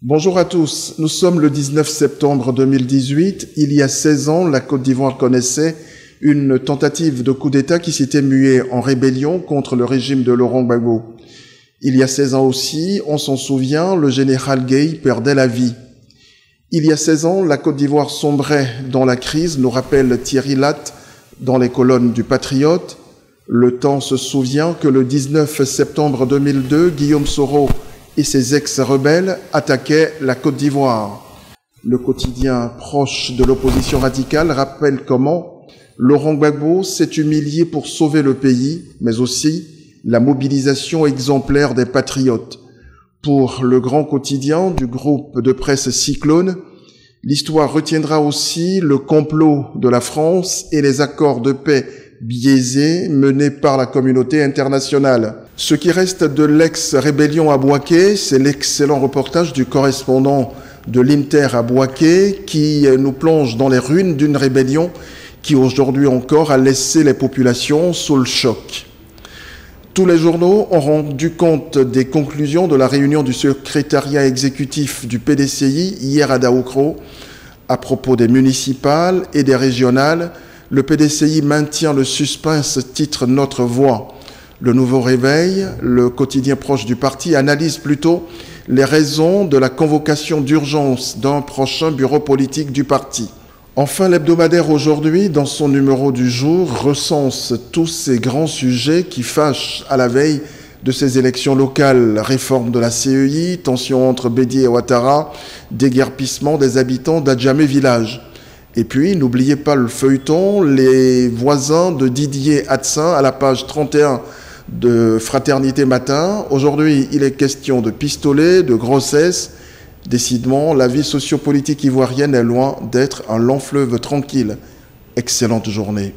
Bonjour à tous, nous sommes le 19 septembre 2018. Il y a 16 ans, la Côte d'Ivoire connaissait une tentative de coup d'État qui s'était muée en rébellion contre le régime de Laurent Gbagbo. Il y a 16 ans aussi, on s'en souvient, le général Gueye perdait la vie. Il y a 16 ans, la Côte d'Ivoire sombrait dans la crise, nous rappelle Thierry Latte dans les colonnes du Patriote. Le temps se souvient que le 19 septembre 2002, Guillaume Soro et ses ex-rebelles attaquaient la Côte d'Ivoire. Le quotidien proche de l'opposition radicale rappelle comment Laurent Gbagbo s'est humilié pour sauver le pays, mais aussi la mobilisation exemplaire des patriotes. Pour le grand quotidien du groupe de presse Cyclone, l'histoire retiendra aussi le complot de la France et les accords de paix biaisés menés par la communauté internationale. Ce qui reste de l'ex-rébellion à Bouaké, c'est l'excellent reportage du correspondant de l'Inter à Bouaké qui nous plonge dans les ruines d'une rébellion qui aujourd'hui encore a laissé les populations sous le choc. Tous les journaux ont rendu compte des conclusions de la réunion du secrétariat exécutif du PDCI hier à Daoukro. À propos des municipales et des régionales, le PDCI maintient le suspense, titre Notre Voix. Le Nouveau Réveil, le quotidien proche du parti, analyse plutôt les raisons de la convocation d'urgence d'un prochain bureau politique du parti. Enfin, l'hebdomadaire aujourd'hui, dans son numéro du jour, recense tous ces grands sujets qui fâchent à la veille de ces élections locales. Réforme de la CEI, tension entre Bédié et Ouattara, déguerpissement des habitants d'Adjamé Village. Et puis, n'oubliez pas le feuilleton, les voisins de Didier Hatsin à la page 31 de Fraternité Matin. Aujourd'hui, il est question de pistolet, de grossesse. Décidément, la vie sociopolitique ivoirienne est loin d'être un long fleuve tranquille. Excellente journée.